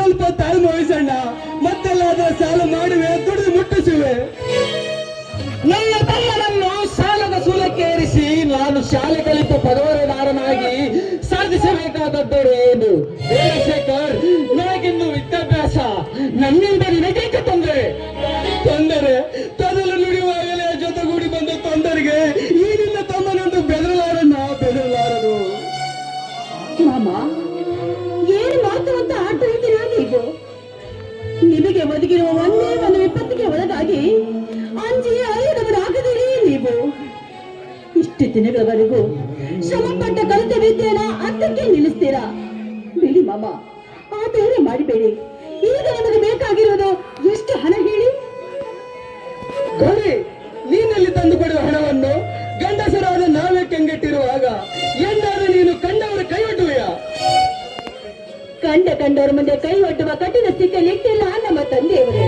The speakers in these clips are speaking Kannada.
ಸ್ವಲ್ಪ ತಾಳ್ಮೆ ವಹಿಸಣ್ಣ. ಮತ್ತೆಲ್ಲಾದ್ರೂ ಸಾಲ ಮಾಡುವೆ, ದುಡಿದು ಮುಟ್ಟಿಸುವೆ. ನನ್ನ ತಮ್ಮನನ್ನು ಸಾಲದ ಸೂಲಕ್ಕೆ ಏರಿಸಿ ನಾನು ಶಾಲೆ ಕಲಿತು ಪದವೀಧರನಾಗಿ ಸಾಧಿಸಬೇಕಾದದ್ದು ಏನು? ಶೇಖರ್, ನನಗಿನ್ನು ವಿದ್ಯಾಭ್ಯಾಸ, ನನ್ನಿಂದ ನಿನಗೇಕೆ ತೊಂದರೆ? ತೊಂದರೆ ತೊದಲು ನುಡಿಯುವಾಗಲೇ ಜೊತೆಗೂಡಿ ಬಂದ ತೊಂದರೆಗೆ ಈ ನಿನ್ನ ತಮ್ಮನೊಂದು ಬೆದರಲಾರನು. ಮಾಮ, ಏನು ಮಾತು ಅಂತ ಆಟ ಇದ್ದೀರಾ ನೀವು? ನಿಮಗೆ ಒದಗಿರುವ ಒಂದೇ ಒಂದು ವಿಪತ್ತಿಗೆ ಒಳಗಾಗಿ ಅಂಜಿ ಅರಿಯದವರಾಗದಿರಿ ನೀವು. ಇಷ್ಟು ದಿನಗಳವರೆಗೂ ಶ್ರಮಪಟ್ಟ ಕಲಿತ ವಿದ್ಯೆನ ಅರ್ಥಕ್ಕೆ ನಿಲ್ಲಿಸ್ತೀರಾ? ಬಿಡಿ ಮಾಮ, ಆ ಧೈರ್ಯ ಮಾಡಿಬೇಡಿ. ಈಗ ನಮಗೆ ಬೇಕಾಗಿರೋದು ಎಷ್ಟು ಹಣ ಹೇಳಿ? ಗೌರಿ, ನೀನಲ್ಲಿ ತಂದು ಕೊಡುವ ಹಣವನ್ನು ಗಂಡಸರಾದ ನಾವೇ ಕೆಂಗೆಟ್ಟಿರುವಾಗ ಎಂದಾದ್ರೂ ನೀನು ಕಂಡವರ ಕೈ ಒಡ್ಡುವೆಯಾ? ಕಂಡವರ ಮುಂದೆ ಕೈ ಒಡ್ಡುವ ಕಠಿಣ ಸ್ಥಿತಿಯಲ್ಲಿ ಇಟ್ಟಿಲ್ಲ ನಮ್ಮ ತಂದೆಯವರು.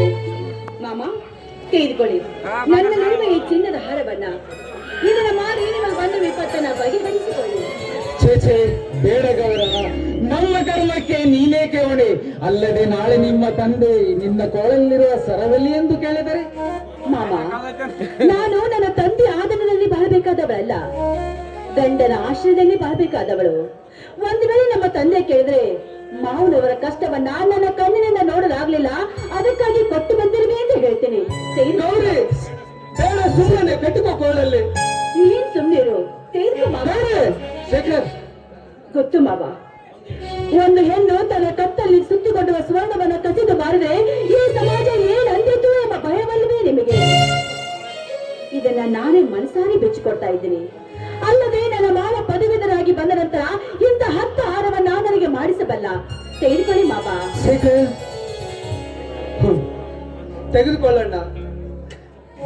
ಮಾಮ, ತೆಗೆದುಕೊಳ್ಳಿ ನನ್ನ ನಡುವ ಈ ಚಿನ್ನದ ಹಾರವನ್ನ. ಇದನ್ನ ಮಾರಿ ನಿಮಗೆ ಬಂದ ವಿಪತ್ತನ್ನ ಬಗೆಹರಿಸಿಕೊಳ್ಳಿ. ಛೇ, ಬೇಡ ಗೌರ, ನಮ್ಮ ಕರ್ಮಕ್ಕೆ ನೀನೇಕೆ ಹೊಣೆ. ಅಲ್ಲದೆ ನಾಳೆ ನಿಮ್ಮ ತಂದೆ ನಿನ್ನ ಕೋಳಲ್ಲಿರುವ ಸರವಲ್ಲಿ ಎಂದು ಕೇಳಿದರೆ? ಮಾಮ, ನಾನು ನನ್ನ ತಂದೆ ಆದನದಲ್ಲಿ ಬಾಳಬೇಕಾದವಳಲ್ಲ, ಗಂಡನ ಆಶ್ರಯದಲ್ಲಿ ಬಾಳಬೇಕಾದವಳು. ಒಂದು ವೇಳೆ ನಮ್ಮ ತಂದೆ ಕೇಳಿದ್ರೆ ಮಾವನವರ ಕಷ್ಟವನ್ನ ನನ್ನ ಕಣ್ಣಿನಿಂದ ನೋಡಲಾಗ್ಲಿಲ್ಲ, ಅದಕ್ಕಾಗಿ ಕೊಟ್ಟು ಬಂದಿರುವೆ ಅಂತ ಹೇಳ್ತೀನಿ. ಗೌರಿ, ಬೇಡ, ಸುಮ್ಮನೆ ಕಟ್ಟುಕೋಕೊಳ್ಳಲ್ಲಿ. ನೀನ್ ಸುಮ್ನಿರು, ತೆಗೆದುಕೋ ಮಾವ. ಶೇಖರ್, ಗೊತ್ತು ಮಾವ, ಒಂದು ಹೆಣ್ಣು ತನ್ನ ಕತ್ತಲ್ಲಿ ಸುತ್ತಿಕೊಂಡುವ ಸ್ವರ್ಣವನ್ನ ಕಸಿದು ಮಾರಿದ್ರೆ ಈ ಸಮಾಜ ಏನ್ ಅಂದಿತು ಎಂಬ ಭಯವಲ್ಲವೇ ನಿಮಗೆ? ಇದನ್ನ ನಾನೇ ಮನಸಾರಿ ಬೆಚ್ಚಿಕೊಡ್ತಾ ಇದ್ದೀನಿ. ಅಲ್ಲದೆ ನನ್ನ ಮಾವ ಪದವೀಧರಾಗಿ ಬಂದ ನಂತರ ಇಂಥ 10 ಹಾರವನ್ನ ನನಗೆ ಮಾಡಿಸಬಲ್ಲ. ತೆಗೆದುಕೊಳ್ಳಿ ಮಾವ. ಶೇಖರ್, ತೆಗೆದುಕೊಳ್ಳಣ್ಣ.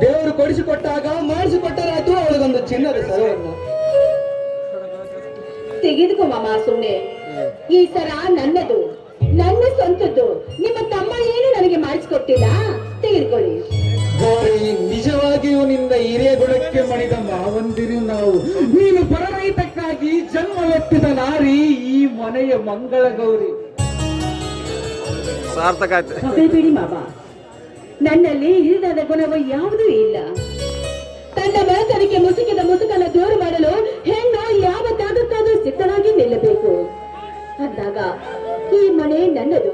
ದೇವರು ಕೊಡಿಸಿಕೊಟ್ಟಾಗ ಮಾಡಿಸಿಕೊಟ್ಟರಾಯ್ತು ಅವಳಿಗೊಂದು ಚಿನ್ನದ ಸರವನ್ನು. ತೆಗೆದುಕೋ ಮಾಮ, ಸುಮ್ನೆ. ಈ ಸರ ನನ್ನದು, ನನ್ನ ಸ್ವಂತದ್ದು. ನಿಮ್ಮ ತಮ್ಮ ಏನು ನನಗೆ ಮಾಡಿಸಿಕೊಟ್ಟಿಲ್ಲ. ತೆಗೆದುಕೊಳ್ಳಿ. ಗೌರಿ, ನಿಜವಾಗಿಯೂ ನಿನ್ನ ಹಿರಿಯ ಗುಣಕ್ಕೆ ಮಣಿದ ಮಾವಂದಿರು ನಾವು. ನೀನು ಪರರಹಿತಕ್ಕಾಗಿ ಜನ್ಮವೆತ್ತಿದ ನಾರಿ, ಈ ಮನೆಯ ಮಂಗಳ ಗೌರಿ. ಸಾರ್ಥಕ ಆಯ್ತು. ಹೊಗಳ್ಬೇಡಿ ಮಾವ, ನನ್ನಲ್ಲಿ ಹಿರಿದಾದ ಗುಣವು ಯಾವುದೂ ಇಲ್ಲ. ತನ್ನ ಮನತನಕ್ಕೆ ಮುಸುಕಿದ ಮುಸುಕನ್ನ ದೂರ ಮಾಡಲು ಹೆಣ್ಣು ಯಾವ ತ್ಯಾಗಕ್ಕಾದ್ರೂ ಸಿದ್ಧರಾಗಿ ನಿಲ್ಲಬೇಕು. ಅಂದಾಗ ಈ ಮನೆ ನನ್ನದು.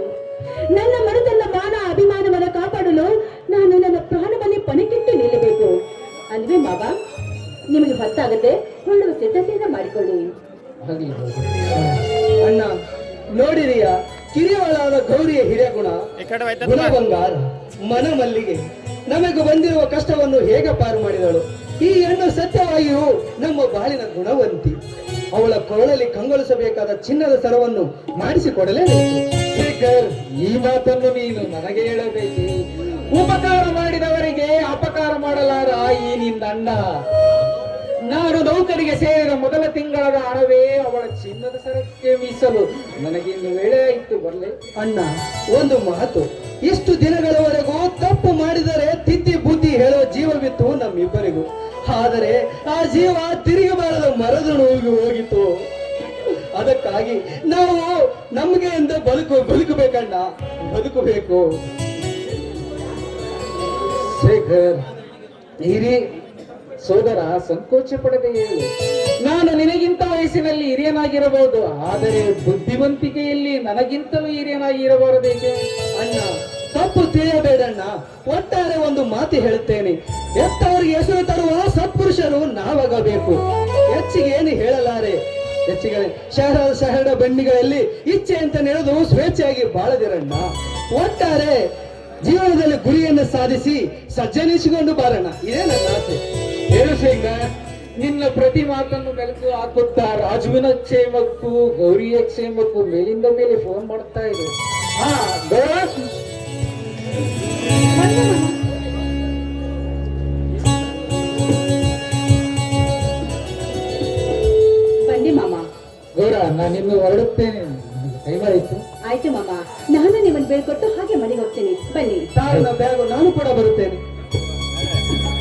ನನ್ನ ಮನದನ್ನ ಮಾನ ಅಭಿಮಾನವನ್ನ ಕಾಪಾಡಲು ನಾನು ನನ್ನ ಪ್ರಾಣವನ್ನೇ ಪಣಕ್ಕಿಟ್ಟು ನಿಲ್ಲಬೇಕು ಅಲ್ವೇ ಮಾವ? ನಿಮಗೆ ಹೊತ್ತಾಗತ್ತೆ, ಹೊರಡುವ ಸಿದ್ಧತೆಯನ್ನ ಮಾಡಿಕೊಳ್ಳಿ. ಅಣ್ಣ, ನೋಡಿರಿಯ ಕಿರಿಯವಾಳಾದ ಗೌರಿಯ ಹಿರಿಯ ಗುಣ ಬಂಗಾರ, ಮನ ಮಲ್ಲಿಗೆ. ನಮಗೆ ಬಂದಿರುವ ಕಷ್ಟವನ್ನು ಹೇಗೆ ಪಾರು ಮಾಡಿದಳು. ಈ ಹೆಣ್ಣು ಸತ್ಯವಾಗಿಯೂ ನಮ್ಮ ಬಾಳಿನ ಗುಣವಂತಿ. ಅವಳ ಕೊರಳಲ್ಲಿ ಕಂಗೊಳಿಸಬೇಕಾದ ಚಿನ್ನದ ಸರವನ್ನು ಮಾಡಿಸಿಕೊಡಲೇಬೇಕು. ಶೇಖರ್, ಈ ಮಾತನ್ನು ನೀನು ನನಗೆ ಹೇಳಬೇಕು. ಉಪಕಾರ ಮಾಡಿದವರಿಗೆ ಅಪಕಾರ ಮಾಡಲಾರ ಈ ನಿನ್ನ ಅಣ್ಣ. ನಾನು ನೌಕರಿಗೆ ಸೇರಿದ ಮೊದಲ ತಿಂಗಳದ ಹಣವೇ ಅವಳ ಚಿನ್ನದ ಸರಕ್ಕೆ ಮೀಸಲು. ನನಗಿನ್ನು ವೇಳೆ ಆಯ್ತು, ಬರಲೇ. ಅಣ್ಣ, ಒಂದು ಮಾತು. ಇಷ್ಟು ದಿನಗಳವರೆಗೂ ತಪ್ಪು ಮಾಡಿದರೆ ತಿದ್ದಿ ಬುದ್ಧಿ ಹೇಳೋ ಜೀವವಿತ್ತು ನಮ್ಮಿಬ್ಬರಿಗೂ. ಆದರೆ ಆ ಜೀವ ತಿರುಗಿ ಬಾರದ ಮರದಳು ಹೋಗಿತ್ತು. ಅದಕ್ಕಾಗಿ ನಾವು ನಮಗೆ ಎಂದ ಬದುಕಬೇಕಣ್ಣ, ಬದುಕಬೇಕು. ಶೇಖರ್, ಹಿರಿ ಸೋದರ, ಸಂಕೋಚ ಪಡದೆ ಹೇಳು. ನಾನು ನಿನಗಿಂತ ವಯಸ್ಸಿನಲ್ಲಿ ಹಿರಿಯನಾಗಿರಬಹುದು, ಆದರೆ ಬುದ್ಧಿವಂತಿಕೆಯಲ್ಲಿ ನನಗಿಂತಲೂ ಹಿರಿಯನಾಗಿರಬಾರದೇಕೆ? ಅಣ್ಣ, ತಪ್ಪು ತಿಳಿಯಬೇಡಣ್ಣ. ಒಟ್ಟಾರೆ ಒಂದು ಮಾತು ಹೇಳುತ್ತೇನೆ. ಎತ್ತವರಿಗೆ ಹೆಸರು ತರುವ ಸತ್ಪುರುಷರು ನಾವಾಗಬೇಕು. ಹೆಚ್ಚಿಗೆ ಏನು ಹೇಳಲಾರೆ. ಹೆಚ್ಚಿಗೆ ಶಹರ ಬಂಡಿಗಳಲ್ಲಿ ಇಚ್ಛೆ ಅಂತ ನೆನೆದು ಸ್ವೇಚ್ಛೆಯಾಗಿ ಬಾಳದಿರಣ್ಣ. ಒಟ್ಟಾರೆ ಜೀವನದಲ್ಲಿ ಗುರಿಯನ್ನು ಸಾಧಿಸಿ ಸಜ್ಜನಿಸಿಕೊಂಡು ಬಾರಣ್ಣ. ಇದೇ ನನ್ನ ಆಸೆ. ಹೇಳು ಶೇಖರ್, ನಿನ್ನ ಪ್ರತಿ ಮಾತನ್ನು ಮೆಲುಕು ಹಾಕುತ್ತಾ ರಾಜುವಿನ ಕ್ಷೇಮಕ್ಕೂ ಗೌರಿಯ ಕ್ಷೇಮಕ್ಕೂ ಮೇಲಿಂದ ಮೇಲೆ ಫೋನ್ ಮಾಡ್ತಾ ಇದ್ರು. ಹಾ ಗೌರ, ಬನ್ನಿ ಮಾಮ. ಗೌರ, ನಾನಿನ್ನು ಹೊರಡುತ್ತೇನೆ, ಟೈಮ್ ಆಯ್ತು. ಆಯ್ತು ಮಾಮ, ನಾನು ನಿಮ್ಮನ್ನು ಬೇಡ್ಕೊಟ್ಟು ಹಾಗೆ ಮನೆಗೆ ಹೋಗ್ತೇನೆ. ಬನ್ನಿ. ಬ್ಯಾಗು ನಾನು ಕೂಡ ಬರುತ್ತೇನೆ.